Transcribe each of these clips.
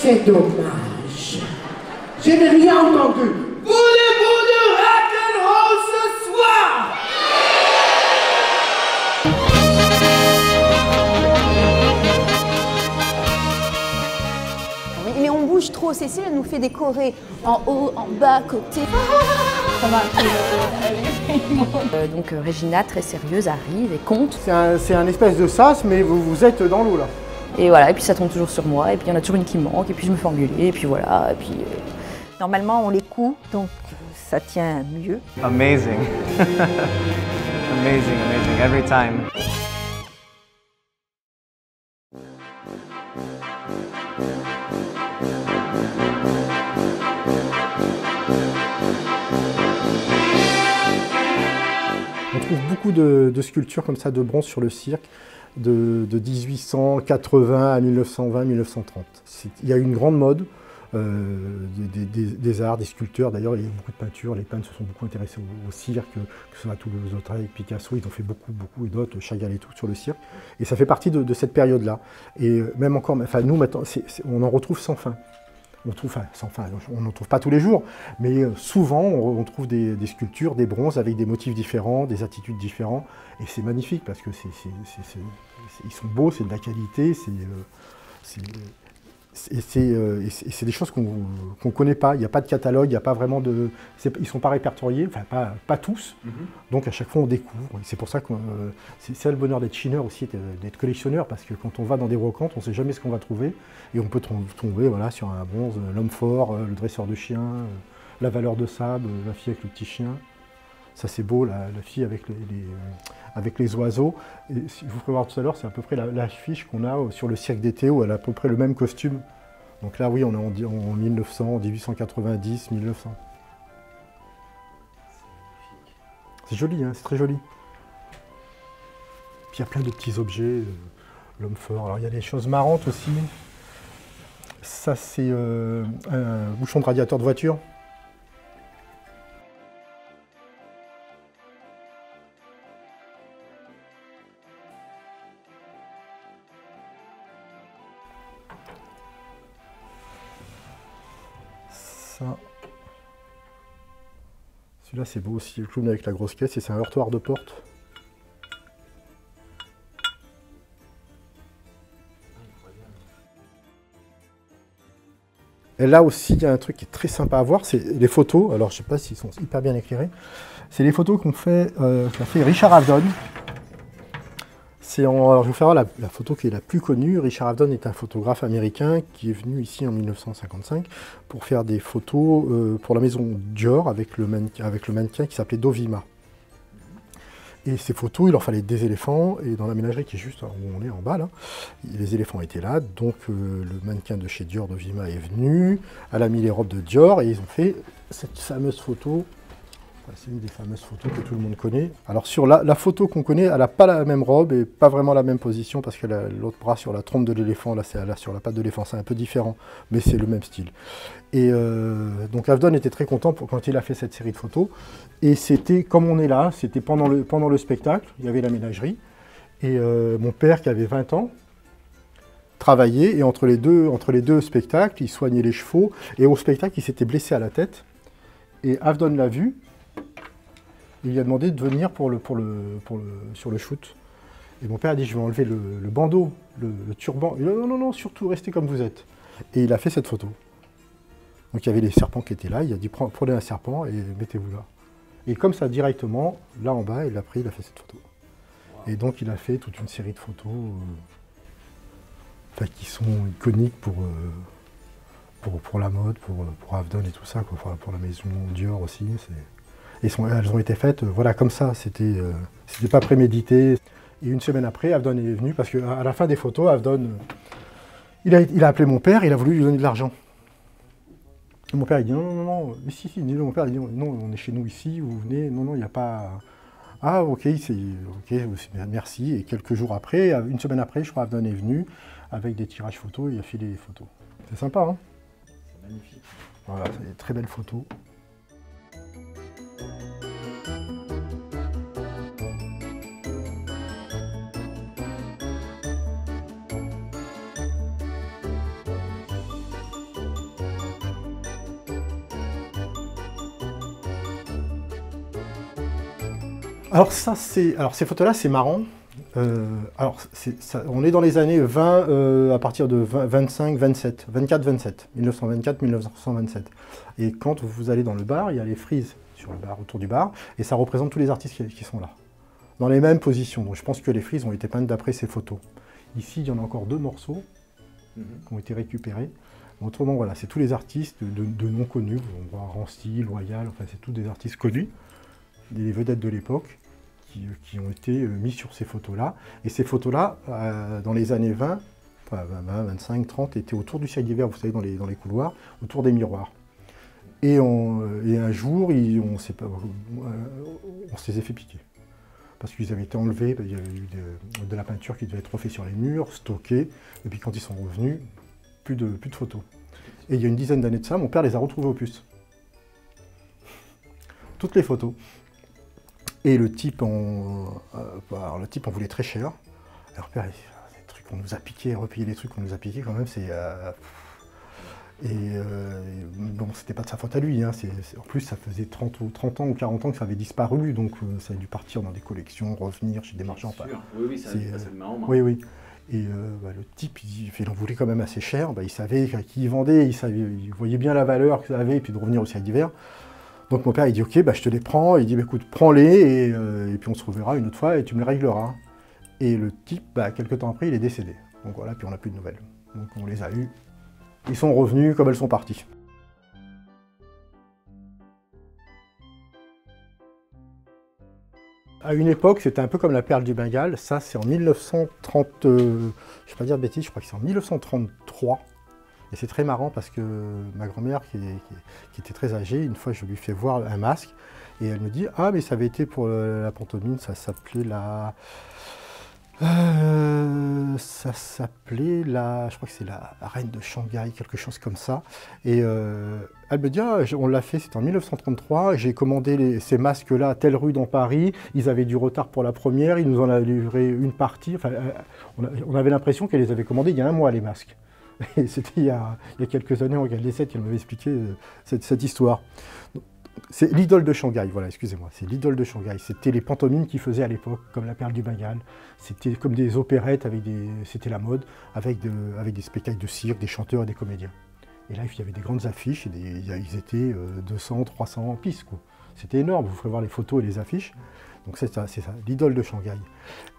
C'est dommage. Je n'ai rien entendu. Voulez-vous du rock'n'roll ce soir? Mais on bouge trop, Cécile elle nous fait des chorés en haut, en bas, côté. Donc Regina, très sérieuse, arrive et compte. C'est un espèce de sas, mais vous êtes dans l'eau là. Et voilà, et puis ça tombe toujours sur moi, et puis il y en a toujours une qui manque, et puis je me fais engueuler, et puis voilà, et puis... Normalement on les coud, donc ça tient mieux. Amazing. Amazing, amazing, every time. On trouve beaucoup de sculptures comme ça de bronze sur le cirque de 1880 à 1920-1930. Il y a une grande mode des arts, des sculpteurs. D'ailleurs, il y a beaucoup de peintures. Les peintres se sont beaucoup intéressés au cirque, que ce soit Toulouse-Lautrec, Picasso. Ils ont fait beaucoup, et d'autres, Chagall et tout, sur le cirque. Et ça fait partie de cette période-là. Et même encore, enfin, nous, maintenant, on en retrouve sans fin. On trouve, enfin, sans fin, on n'en trouve pas tous les jours, mais souvent on trouve des sculptures, des bronzes avec des motifs différents, des attitudes différentes, et c'est magnifique parce que ils sont beaux, c'est de la qualité, c'est des choses qu'on ne connaît pas. Il n'y a pas de catalogue, il n'y a pas vraiment de... Ils ne sont pas répertoriés, enfin pas tous, donc à chaque fois on découvre. C'est pour ça que c'est le bonheur d'être chineur aussi, d'être collectionneur, parce que quand on va dans des brocantes, on ne sait jamais ce qu'on va trouver, et on peut tomber voilà, sur un bronze, l'homme fort, le dresseur de chiens, la valeur de sable, la fille avec le petit chien. Ça c'est beau, la fille avec les oiseaux. Et si vous pouvez voir tout à l'heure, c'est à peu près l'affiche qu'on a sur le cirque d'été où elle a à peu près le même costume. Donc là oui, on est en 1900, 1890, 1900. C'est joli, hein, c'est très joli. Puis il y a plein de petits objets, l'homme fort. Alors il y a des choses marrantes aussi. Ça c'est un bouchon de radiateur de voiture. Celui-là c'est beau aussi, le clown avec la grosse caisse, et c'est un heurtoir de porte. Et là aussi il y a un truc qui est très sympa à voir, c'est les photos. Alors je ne sais pas s'ils sont hyper bien éclairés. C'est les photos qu'a fait Richard Avedon. Alors, je vais vous faire la photo qui est la plus connue. Richard Avedon est un photographe américain qui est venu ici en 1955 pour faire des photos pour la maison Dior avec le mannequin qui s'appelait Dovima. Et ces photos, il leur fallait des éléphants, et dans la ménagerie qui est juste où on est en bas, là, les éléphants étaient là, donc le mannequin de chez Dior, Dovima, est venu, elle a mis les robes de Dior, et ils ont fait cette fameuse photo. C'est une des fameuses photos que tout le monde connaît. Alors sur la photo qu'on connaît, elle n'a pas la même robe et pas vraiment la même position parce qu'elle a l'autre bras sur la trompe de l'éléphant, là c'est sur la patte de l'éléphant, c'est un peu différent, mais c'est le même style. Et donc Avedon était très content quand il a fait cette série de photos. Et c'était, comme on est là, c'était pendant le spectacle, il y avait la ménagerie. Et mon père qui avait 20 ans, travaillait, et entre les deux spectacles, il soignait les chevaux. Et au spectacle, il s'était blessé à la tête. Et Avedon l'a vu. Il lui a demandé de venir sur le shoot. Et mon père a dit, je vais enlever le bandeau, le turban. Il a dit, non, non, non, surtout restez comme vous êtes. Et il a fait cette photo. Donc il y avait les serpents qui étaient là, il a dit, prenez un serpent et mettez-vous là. Et comme ça, directement, là en bas, il a fait cette photo. Wow. Et donc il a fait toute une série de photos qui sont iconiques pour la mode, pour Avedon et tout ça, quoi, pour la maison Dior aussi. Elles ont été faites voilà, comme ça, c'était pas prémédité. Et une semaine après, Avedon est venu, parce qu'à la fin des photos, Avedon, il a appelé mon père, il a voulu lui donner de l'argent. Mon père il dit non, non, non, mais si, mon père il dit non, on est chez nous ici, vous venez, non, non, il n'y a pas... Ah ok, merci. Et quelques jours après, une semaine après, je crois, Avedon est venu avec des tirages photos, et il a filé les photos. C'est sympa, hein? C'est magnifique. Voilà, c'est des très belles photos. Alors ces photos-là, c'est marrant. On est dans les années 20, à partir de 25, 27, 24, 27, 1924, 1927. Et quand vous allez dans le bar, il y a les frises sur le bar, autour du bar, et ça représente tous les artistes qui sont là, dans les mêmes positions. Donc je pense que les frises ont été peintes d'après ces photos. Ici, il y en a encore 2 morceaux qui ont été récupérés. Autrement, voilà, c'est tous les artistes de non connus. On voit Rancière, Loyal, enfin c'est tous des artistes connus, des vedettes de l'époque, qui ont été mis sur ces photos-là. Et ces photos-là, dans les années 20, enfin 20, 25, 30, étaient autour du cirque d'hiver, vous savez, dans les couloirs, autour des miroirs. Et un jour, on se les a fait piquer. Parce qu'ils avaient été enlevés, il y avait eu de la peinture qui devait être refaite sur les murs, stockée, et puis quand ils sont revenus, plus de photos. Et il y a une dizaine d'années de ça, mon père les a retrouvées aux puces. Toutes les photos. Et le type en voulait très cher. Alors père, les trucs qu'on nous a piqués, repayer les trucs qu'on nous a piqués, quand même, c'est... bon, c'était pas de sa faute à lui, hein. En plus, ça faisait 30 ans ou 40 ans que ça avait disparu, donc ça a dû partir dans des collections, revenir chez des marchands. Oui, ça a dû passer de main en main. Oui, oui. Et le type, il en voulait quand même assez cher, il savait qui il vendait, il voyait bien la valeur que ça avait, et puis de revenir au cirque d'hiver. Donc mon père, il dit, ok, je te les prends, il dit, écoute, prends-les, et puis on se reverra une autre fois, et tu me les régleras. Et le type, quelques temps après, il est décédé. Donc voilà, puis on n'a plus de nouvelles. Donc on les a eus. Ils sont revenus comme elles sont parties. À une époque, c'était un peu comme la perle du Bengale. Ça, c'est en 1930... je ne vais pas dire de bêtises, je crois que c'est en 1933. Et c'est très marrant parce que ma grand-mère, qui était très âgée, une fois, je lui fais voir un masque. Et elle me dit, ah, mais ça avait été pour la pantomime, ça s'appelait la... je crois que c'est la reine de Shanghai, quelque chose comme ça. Et elle me dit, ah, on l'a fait, c'était en 1933, j'ai commandé ces masques-là à telle rue dans Paris, ils avaient du retard pour la première, ils nous en avaient livré une partie. Enfin, on avait l'impression qu'elle les avait commandés il y a un mois, les masques. Et c'était il y a quelques années, en Regard des 7, qu'elle m'avait expliqué cette histoire. C'est l'idole de Shanghai, voilà, excusez-moi, c'est l'idole de Shanghai. C'était les pantomimes qu'ils faisaient à l'époque, comme la perle du Bengale. C'était comme des opérettes, c'était la mode, avec des spectacles de cirque, des chanteurs et des comédiens. Et là, il y avait des grandes affiches, et ils étaient 200, 300 en piste, quoi. C'était énorme, vous ferez voir les photos et les affiches. Donc c'est ça, l'idole de Shanghai.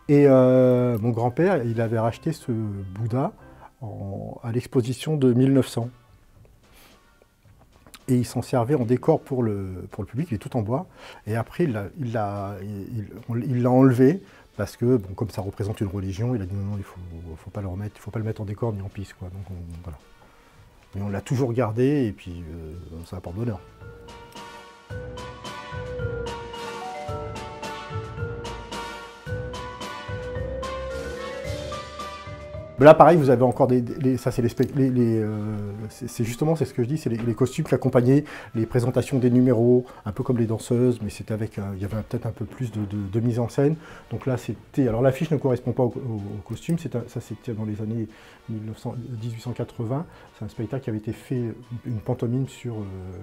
Et mon grand-père, il avait racheté ce Bouddha à l'exposition de 1900. Et il s'en servait en décor pour le public, il est tout en bois. Et après, il l'a enlevé, parce que, bon, comme ça représente une religion, il a dit non, il faut pas le remettre, il ne faut pas le mettre en décor ni en piste, quoi. Donc voilà. Mais on l'a toujours gardé, et puis ça apporte bonheur. Là, pareil, vous avez encore c'est justement, c'est ce que je dis, c'est les costumes qui accompagnaient les présentations des numéros, un peu comme les danseuses, mais c'était avec, il y avait peut-être un peu plus de mise en scène. Donc là, c'était, alors l'affiche ne correspond pas au costume, ça c'était dans les années 1880. C'est un spectacle qui avait été fait, une pantomime sur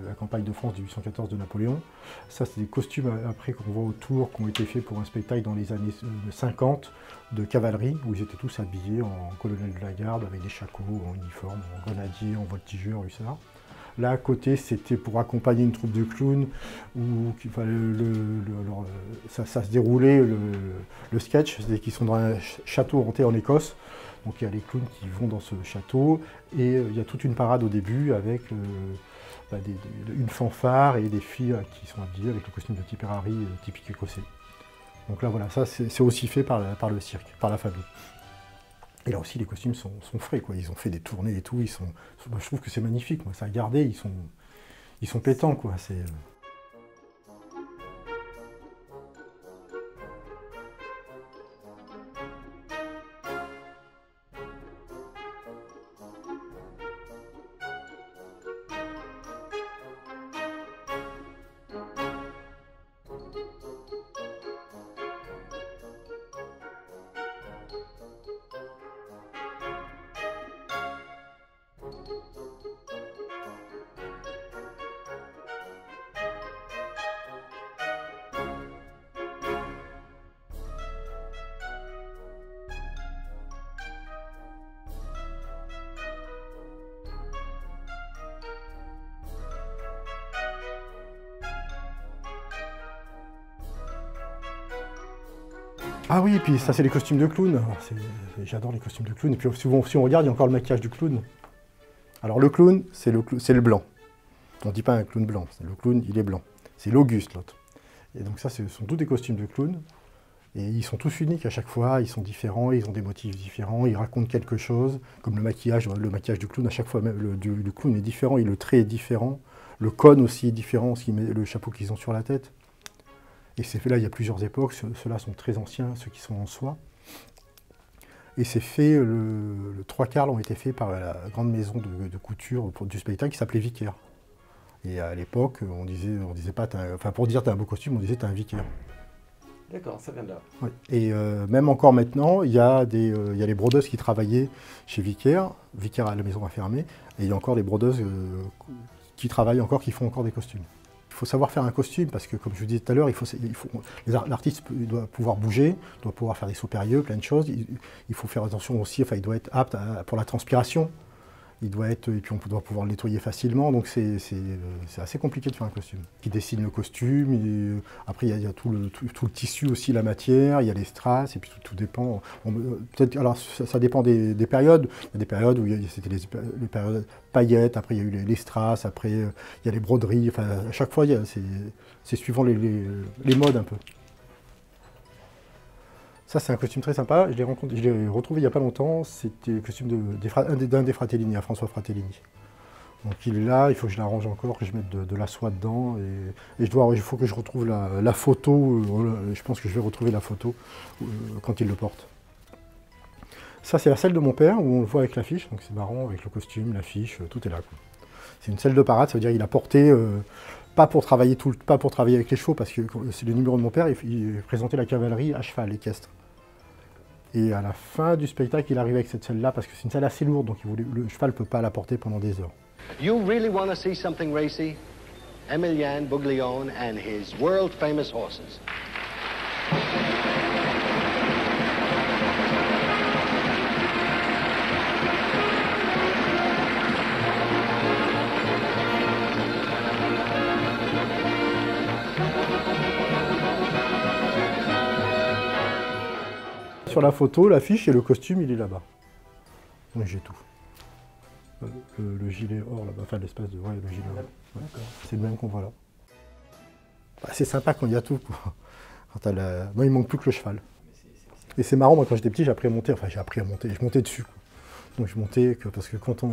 la campagne de France 1814 de Napoléon. Ça, c'est des costumes après qu'on voit autour, qui ont été faits pour un spectacle dans les années 50 de cavalerie, où ils étaient tous habillés en colonel de la garde, avec des shakos, en uniforme, en grenadier, en voltigeur, hussard. Là, à côté, c'était pour accompagner une troupe de clowns, où ça se déroulait, le sketch, c'est qu'ils sont dans un château hanté en Écosse. Donc il y a les clowns qui vont dans ce château, et il y a toute une parade au début avec une fanfare et des filles qui sont habillées avec le costume de Tipperary typique écossais. Donc là, voilà, ça c'est aussi fait par le cirque, par la famille. Et là aussi, les costumes sont frais, quoi. Ils ont fait des tournées et tout. Je trouve que c'est magnifique, moi. Ça a gardé, ils sont pétants, quoi. Ah oui, et puis ça c'est les costumes de clown. J'adore les costumes de clown. Et puis souvent, si on regarde, il y a encore le maquillage du clown. Alors le clown, c'est le blanc. On ne dit pas un clown blanc, le clown il est blanc. C'est l'Auguste l'autre. Et donc ça, ce sont tous des costumes de clown. Et ils sont tous uniques à chaque fois, ils sont différents, ils ont des motifs différents, ils racontent quelque chose. Comme le maquillage du clown, à chaque fois, même le clown est différent, le trait est différent. Le cône aussi est différent, le chapeau qu'ils ont sur la tête. Et c'est fait là, il y a plusieurs époques, ceux-là sont très anciens, ceux qui sont en soie. Et c'est fait, le trois quarts ont été faits par la grande maison de couture du spectacle qui s'appelait Vicaire. Et à l'époque, on disait pas, enfin pour dire t'as un beau costume, on disait t'as un vicaire. D'accord, ça vient de là. Oui. Et même encore maintenant, il y a les brodeuses qui travaillaient chez Vicaire. Vicaire à la maison a fermé. Et il y a encore des brodeuses qui travaillent encore, qui font encore des costumes. Il faut savoir faire un costume parce que, comme je vous disais tout à l'heure, l'artiste doit pouvoir bouger, doit pouvoir faire des sauts périlleux, plein de choses. Il faut faire attention aussi, enfin, il doit être apte pour la transpiration. Il doit être, et puis on doit pouvoir le nettoyer facilement, donc c'est assez compliqué de faire un costume. Il dessine le costume, après il y a tout le tissu aussi, la matière, il y a les strass, et puis tout dépend. Alors ça dépend des périodes. Il y a des périodes où c'était les périodes paillettes, après il y a eu les strass, après il y a les broderies, enfin à chaque fois c'est suivant les modes un peu. Ça, c'est un costume très sympa. Je l'ai retrouvé il n'y a pas longtemps. C'était le costume d'un des Fratellini, à François Fratellini. Donc il est là, il faut que je l'arrange encore, que je mette de la soie dedans. Et il faut que je retrouve la photo. Je pense que je vais retrouver la photo quand il le porte. Ça, c'est la selle de mon père, où on le voit avec l'affiche. Donc c'est marrant, avec le costume, l'affiche, tout est là. C'est une selle de parade, ça veut dire qu'il a porté... pas pour travailler avec les chevaux, parce que c'est le numéro de mon père, il présentait la cavalerie à cheval, équestre. Et à la fin du spectacle, il arrive avec cette selle-là, parce que c'est une selle assez lourde, donc le cheval ne peut pas la porter pendant des heures. You really want to see something racy? Emilian Buglione and his world-famous horses. Sur la photo, l'affiche et le costume, il est là-bas. Donc j'ai tout. Le gilet or là-bas, enfin l'espèce de... Ouais, le gilet or. Ouais. C'est le même qu'on voit là. Bah, c'est sympa quand il y a tout, quoi. Moi, il manque plus que le cheval. Et c'est marrant, moi quand j'étais petit, j'ai appris à monter, je montais dessus, quoi. Donc je montais, parce que quand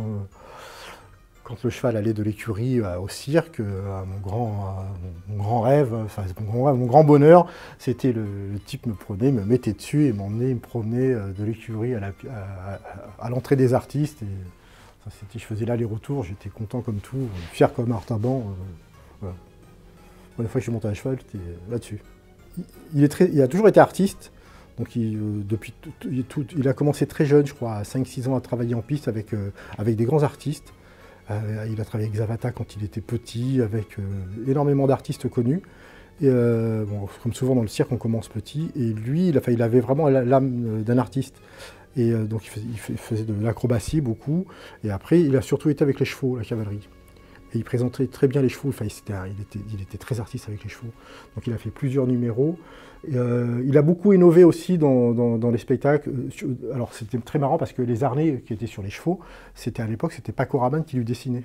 le cheval allait de l'écurie au cirque, mon grand rêve, enfin mon grand bonheur, c'était le type me prenait, me mettait dessus et m'emmenait, me promenait de l'écurie à l'entrée des artistes. Et je faisais l'aller-retour, j'étais content comme tout, fier comme Artaban. Voilà. La fois que je suis monté à cheval, j'étais là-dessus. Il a toujours été artiste. Donc il a commencé très jeune, je crois, à 5-6 ans, à travailler en piste avec des grands artistes. Il a travaillé avec Zavata quand il était petit, avec énormément d'artistes connus. Et, comme souvent dans le cirque, on commence petit. Et lui, il avait vraiment l'âme d'un artiste. Et donc il faisait de l'acrobatie beaucoup. Et après, il a surtout été avec les chevaux, la cavalerie. Et il présentait très bien les chevaux. Enfin, il était très artiste avec les chevaux. Donc il a fait plusieurs numéros. Et, il a beaucoup innové aussi dans les spectacles. Alors c'était très marrant parce que les harnais qui étaient sur les chevaux, à l'époque, c'était Paco Rabanne qui lui dessinait.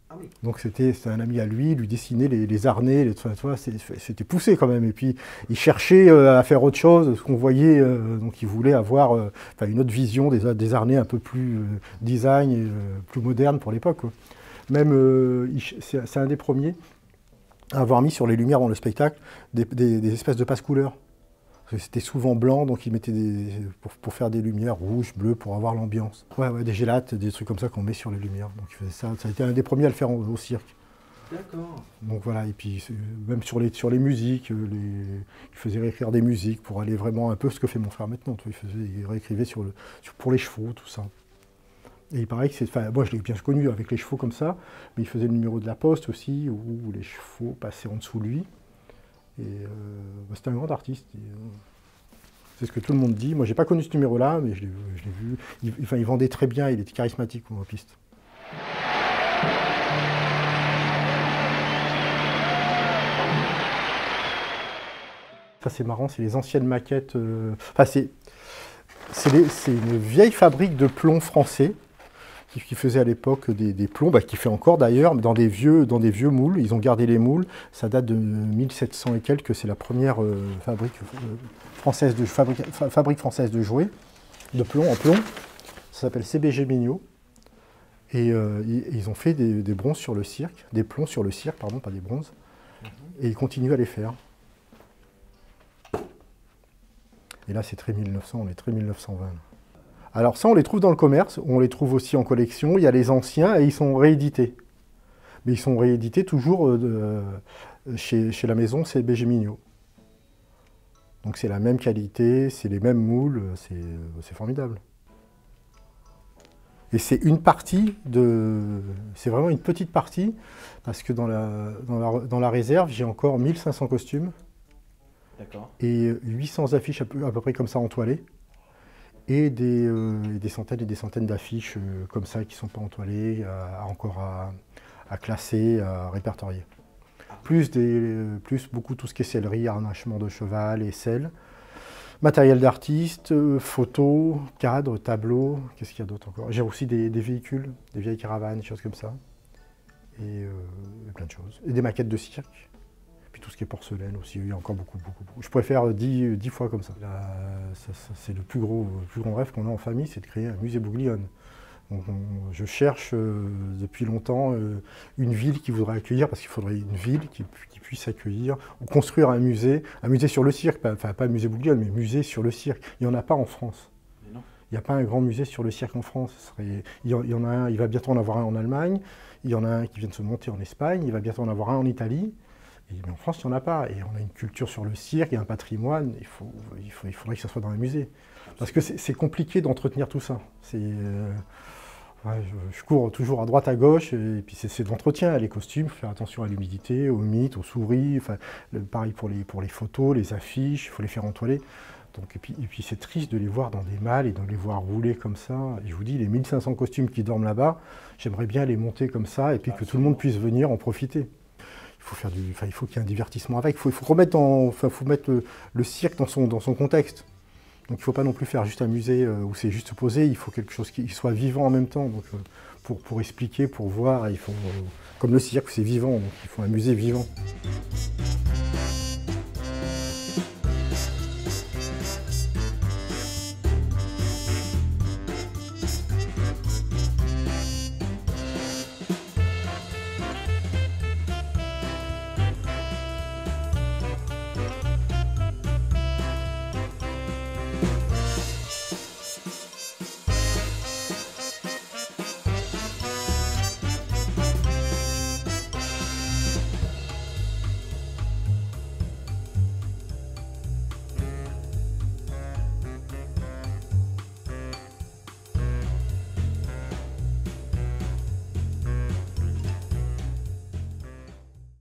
Ah oui. Donc c'était un ami à lui, lui dessinait les harnais, c'était poussé quand même. Et puis il cherchait à faire autre chose, ce qu'on voyait, donc il voulait avoir une autre vision des harnais un peu plus design, et, plus moderne pour l'époque. Même, c'est un des premiers à avoir mis sur les lumières dans le spectacle des espèces de passe-couleurs. C'était souvent blanc, donc ils mettaient pour faire des lumières rouges, bleues, pour avoir l'ambiance. Ouais, des gélates, des trucs comme ça qu'on met sur les lumières. Donc il faisait ça. Ça a été un des premiers à le faire au cirque. D'accord. Donc voilà, et puis même sur les musiques, il faisait réécrire des musiques pour aller vraiment un peu ce que fait mon frère maintenant. Il réécrivait pour les chevaux, tout ça. Et il paraît que moi je l'ai bien connu avec les chevaux comme ça, mais il faisait le numéro de la Poste aussi, où les chevaux passaient en dessous de lui. Et c'était un grand artiste. C'est ce que tout le monde dit. Moi, j'ai pas connu ce numéro-là, mais je l'ai vu. Il vendait très bien, il était charismatique en piste. Ça c'est marrant, c'est les anciennes maquettes. Enfin, c'est une vieille fabrique de plomb français qui faisait à l'époque des plombs, qui fait encore d'ailleurs, mais dans des vieux moules. Ils ont gardé les moules. Ça date de 1700 et quelques. C'est la première fabrique française de jouets, de plomb en plomb. Ça s'appelle CBG Mignot. Et ils ont fait des bronzes sur le cirque, des plombs sur le cirque, pardon, pas des bronzes. Et ils continuent à les faire. Et là, c'est très 1900, on est très 1920. Alors ça, on les trouve dans le commerce, on les trouve aussi en collection. Il y a les anciens et ils sont réédités. Mais ils sont réédités toujours chez la maison CBG Mignot. Donc c'est la même qualité, c'est les mêmes moules, c'est formidable. Et c'est une partie c'est vraiment une petite partie, parce que dans la réserve, j'ai encore 1500 costumes. Et 800 affiches à peu près comme ça entoilées. Et des centaines et des centaines d'affiches comme ça qui ne sont pas entoilées, encore à classer, à répertorier. Plus beaucoup tout ce qui est sellerie, harnachement de cheval et selle. Matériel d'artiste, photos, cadres, tableaux, qu'est-ce qu'il y a d'autre encore? J'ai aussi des véhicules, des vieilles caravanes, des choses comme ça. Et plein de choses. Et des maquettes de cirque. Puis tout ce qui est porcelaine aussi, il y a encore beaucoup. Je pourrais faire 10 fois comme ça. C'est le plus grand rêve qu'on a en famille, c'est de créer un musée Bouglione. Donc, je cherche depuis longtemps une ville qui voudrait accueillir, parce qu'il faudrait une ville qui puisse accueillir, ou construire un musée sur le cirque, enfin pas un musée Bouglione, mais musée sur le cirque. Il n'y en a pas en France. Il n'y a pas un grand musée sur le cirque en France. Il y en a un, il va bientôt en avoir un en Allemagne, il y en a un qui vient de se monter en Espagne, il va bientôt en avoir un en Italie. Mais en France, il n'y en a pas. Et on a une culture sur le cirque, il y a un patrimoine, il faudrait que ça soit dans les musées. Parce que c'est compliqué d'entretenir tout ça. Je cours toujours à droite, à gauche, et puis c'est de l'entretien. Les costumes, il faut faire attention à l'humidité, aux mythes, aux souris. Enfin, pareil pour les photos, les affiches, il faut les faire entoiler. Donc, et puis c'est triste de les voir dans des malles et de les voir rouler comme ça. Et je vous dis, les 1500 costumes qui dorment là-bas, j'aimerais bien les monter comme ça, et puis que tout le monde puisse venir en profiter. Il faut qu'il y ait un divertissement avec. Il faut mettre le cirque dans son contexte. Donc il ne faut pas non plus faire juste un musée où c'est juste posé. Il faut quelque chose qui soit vivant en même temps. Donc pour expliquer, pour voir, comme le cirque, c'est vivant. Donc il faut un musée vivant.